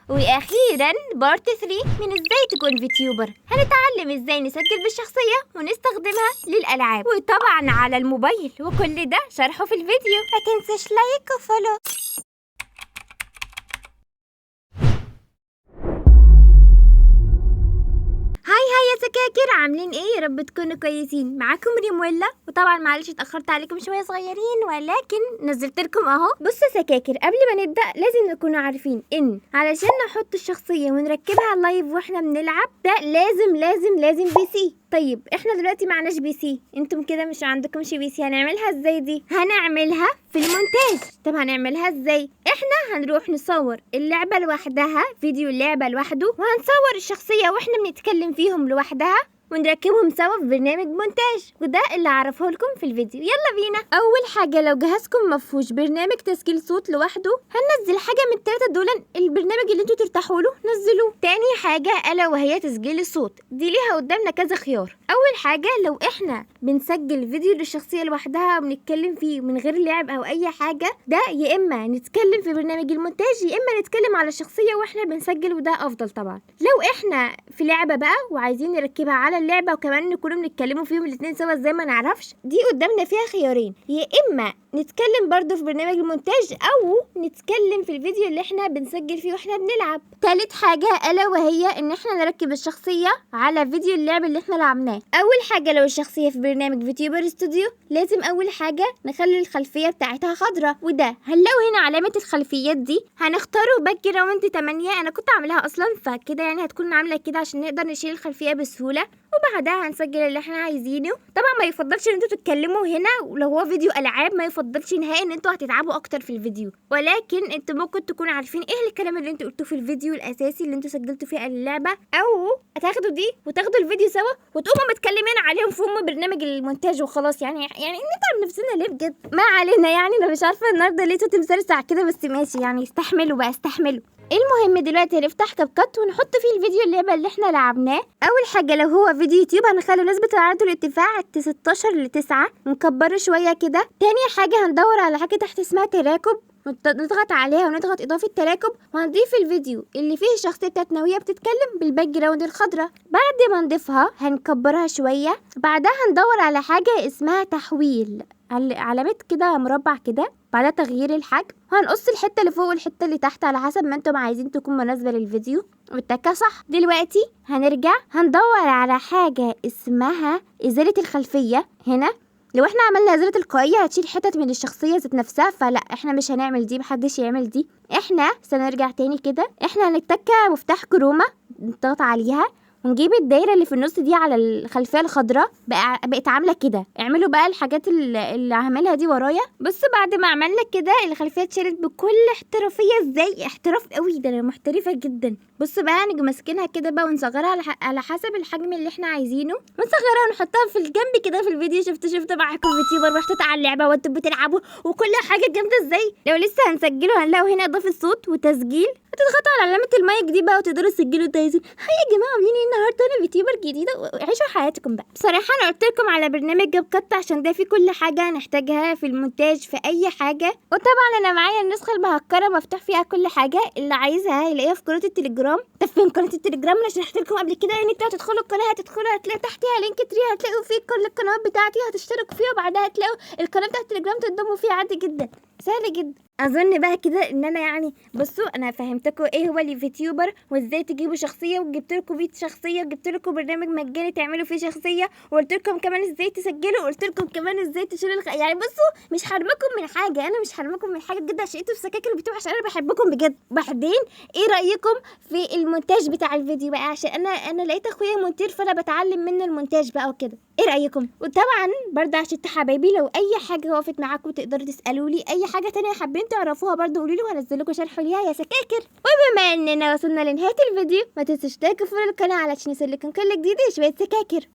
واخيرا بارت 3 من ازاي تكون فيتيوبر. هنتعلم ازاي نسجل بالشخصية ونستخدمها للالعاب وطبعا على الموبايل، وكل ده شرحه في الفيديو. ما تنساش لايك وفولو. هاي يا سكاكر، عاملين ايه؟ يا رب تكونوا كويسين. معاكم ريمويلا، وطبعا معلش اتاخرت عليكم شويه صغيرين، ولكن نزلت لكم اهو. بصوا يا سكاكر، قبل ما نبدا لازم نكونوا عارفين ان علشان نحط الشخصيه ونركبها لايف واحنا بنلعب ده لازم بي سي. طيب احنا دلوقتي معناش بي سي، انتم كده مش عندكمش بي سي. هنعملها ازاي دي؟ هنعملها في المونتاج. طب هنعملها ازاي؟ احنا هنروح نصور اللعبه لوحدها، فيديو اللعبه لوحده، وهنصور الشخصيه واحنا بنتكلم فيهم لوحدها، ونركبهم سوا في برنامج مونتاج، وده اللي هعرفه لكم في الفيديو. يلا بينا. اول حاجه، لو جهازكم مفهوش برنامج تسجيل صوت لوحده، هننزل حاجه من التلاته دول. البرنامج اللي انتوا ترتاحوا له نزلوه. تاني حاجه الا وهي تسجيل الصوت، دي ليها قدامنا كذا خيار. اول حاجه، لو احنا بنسجل فيديو للشخصيه لوحدها وبنتكلم فيه من غير لعب او اي حاجه، ده يا اما نتكلم في برنامج المونتاج يا اما نتكلم على الشخصيه واحنا بنسجل، وده افضل طبعا. لو احنا في لعبه بقى وعايزين نركبها على اللعبه وكمان نكونوا بنتكلموا فيهم الاثنين سوا ازاي ما نعرفش، دي قدامنا فيها خيارين، يا اما نتكلم برضو في برنامج المونتاج او نتكلم في الفيديو اللي احنا بنسجل فيه واحنا بنلعب. تالت حاجه الا وهي ان احنا نركب الشخصيه على فيديو اللعب اللي احنا لعبناه. اول حاجه، لو الشخصيه في برنامج فيتيوبر ستوديو لازم اول حاجه نخلي الخلفيه بتاعتها خضراء، وده هنلاقوا هنا علامه الخلفيات دي. هنختاروا باك جراوند 8، انا كنت عاملاها اصلا فكده يعني هتكون عامله كده عشان نقدر نشيل الخلفيه بسهوله. وبعدها هنسجل اللي احنا عايزينه. طبعا ما يفضلش ان انتوا تتكلموا هنا، ولو هو فيديو العاب ما يفضلش نهائي ان انتوا هتتعبوا اكتر في الفيديو، ولكن انتوا ممكن تكونوا عارفين ايه الكلام اللي انتوا قلتوه في الفيديو الاساسي اللي انتوا سجلتوا فيه اللعبه، او هتاخدوا دي وتاخدوا الفيديو سوا وتقوموا متكلمين عليهم في برنامج المونتاج وخلاص. يعني نتعب نفسنا ليه بجد؟ ما علينا. يعني انا مش عارفه النهارده ليه صوتي مسرسع كده، بس ماشي يعني، استحملوا بقى استحملوا. المهم دلوقتي هنفتح كاب كات ونحط فيه الفيديو اللعبه اللي احنا لعبناه. اول حاجه، لو هو فيديو يوتيوب هنخلي نسبه العرض والارتفاع 16 ل 9، نكبره شويه كده. تاني حاجه، هندور على حاجه تحت اسمها تراكب، نضغط عليها ونضغط اضافه تراكب، وهنضيف الفيديو اللي فيه الشخصيه بتاعتنا وهي بتتكلم بالباك جراوند الخضراء. بعد ما نضيفها هنكبرها شويه. بعدها هندور على حاجه اسمها تحويل، علامات كده مربع كده، بعدها تغيير الحجم. هنقص الحته اللي فوق والحته اللي تحت على حسب ما انتم عايزين تكون مناسبه للفيديو والتكه صح. دلوقتي هنرجع هندور على حاجه اسمها ازاله الخلفيه. هنا لو احنا عملنا ازاله تلقائيه هتشيل حتت من الشخصيه ذات نفسها، فلا احنا مش هنعمل دي، محدش يعمل دي. احنا سنرجع تاني كده، احنا هنتك مفتاح كروما نضغط عليها ونجيب الدايره اللي في النص دي على الخلفيه الخضراء، بقت عامله كده. اعملوا بقى الحاجات اللي هعملها دي ورايا. بص، بعد ما عملنا كده الخلفيه اتشالت بكل احترافيه. ازاي احتراف قوي ده، انا محترفه جدا. بص بقى، نيجي ماسكينها كده بقى ونصغرها على حسب الحجم اللي احنا عايزينه، ونصغرها ونحطها في الجنب كده في الفيديو. شفت معاكم فيتيوبر محطوط على اللعبه وانتم بتلعبوا وكل حاجه جامده ازاي. لو لسه هنسجله هنلاقوا هنا اضافه صوت وتسجيل، هتضغطوا على علامه المايك دي بقى وتقدروا تسجلوا تايزين. هاي يا جماعه، عاملين ايه النهارده؟ انا فيتيوبر جديده وعيشوا حياتكم بقى. بصراحه انا قلت لكم على برنامج جاب كات عشان ده فيه كل حاجه هنحتاجها في المونتاج في اي حاجه. وطبعا انا معايا النسخه المهكره مفتوح فيها كل حاجه، اللي عايزها يلاقيها في قناه التليجرام. طب فين قناه التليجرام؟ انا شرحت لكم قبل كده ان انتوا هتدخلوا القناه، هتلاقوا تحتها لينك تري، هتلاقوا فيه كل القنوات بتاعتي، هتشتركوا فيها وبعدها هتلاقوا القناه بتاعت التليجرام تنضموا فيها عادي جدا، سهل جدا. اظن بقى كده ان انا يعني بصوا انا فهمتكم ايه هو الفيتيوبر وازاي تجيبوا شخصيه، وجبت لكم فيديو شخصيه، وجبت لكم برنامج مجاني تعملوا فيه شخصيه، وقلت لكم كمان ازاي تسجلوا، وقلت لكم كمان ازاي تشيلوا يعني بصوا مش حرمكم من حاجه، انا مش حرمكم من حاجه بجد، عشان انتوا في سكاكر بتوع، عشان انا بحبكم بجد. بعدين ايه رايكم في المونتاج بتاع الفيديو بقى؟ عشان انا لقيت اخويا مونتير فانا بتعلم منه المونتاج بقى وكده. ايه رايكم؟ وطبعا برضه عشان حبايبي لو اي حاجه وقفت معاكم تقدروا تسالوا لي، اي حاجه تانية حابين تعرفوها برضه قولوا لي وهنزل لكم شرح ليها يا سكاكر. وبما اننا وصلنا لنهايه الفيديو ما تنسوش تشتركوا في القناه علشان يوصلكم كل جديد يا شويه سكاكر.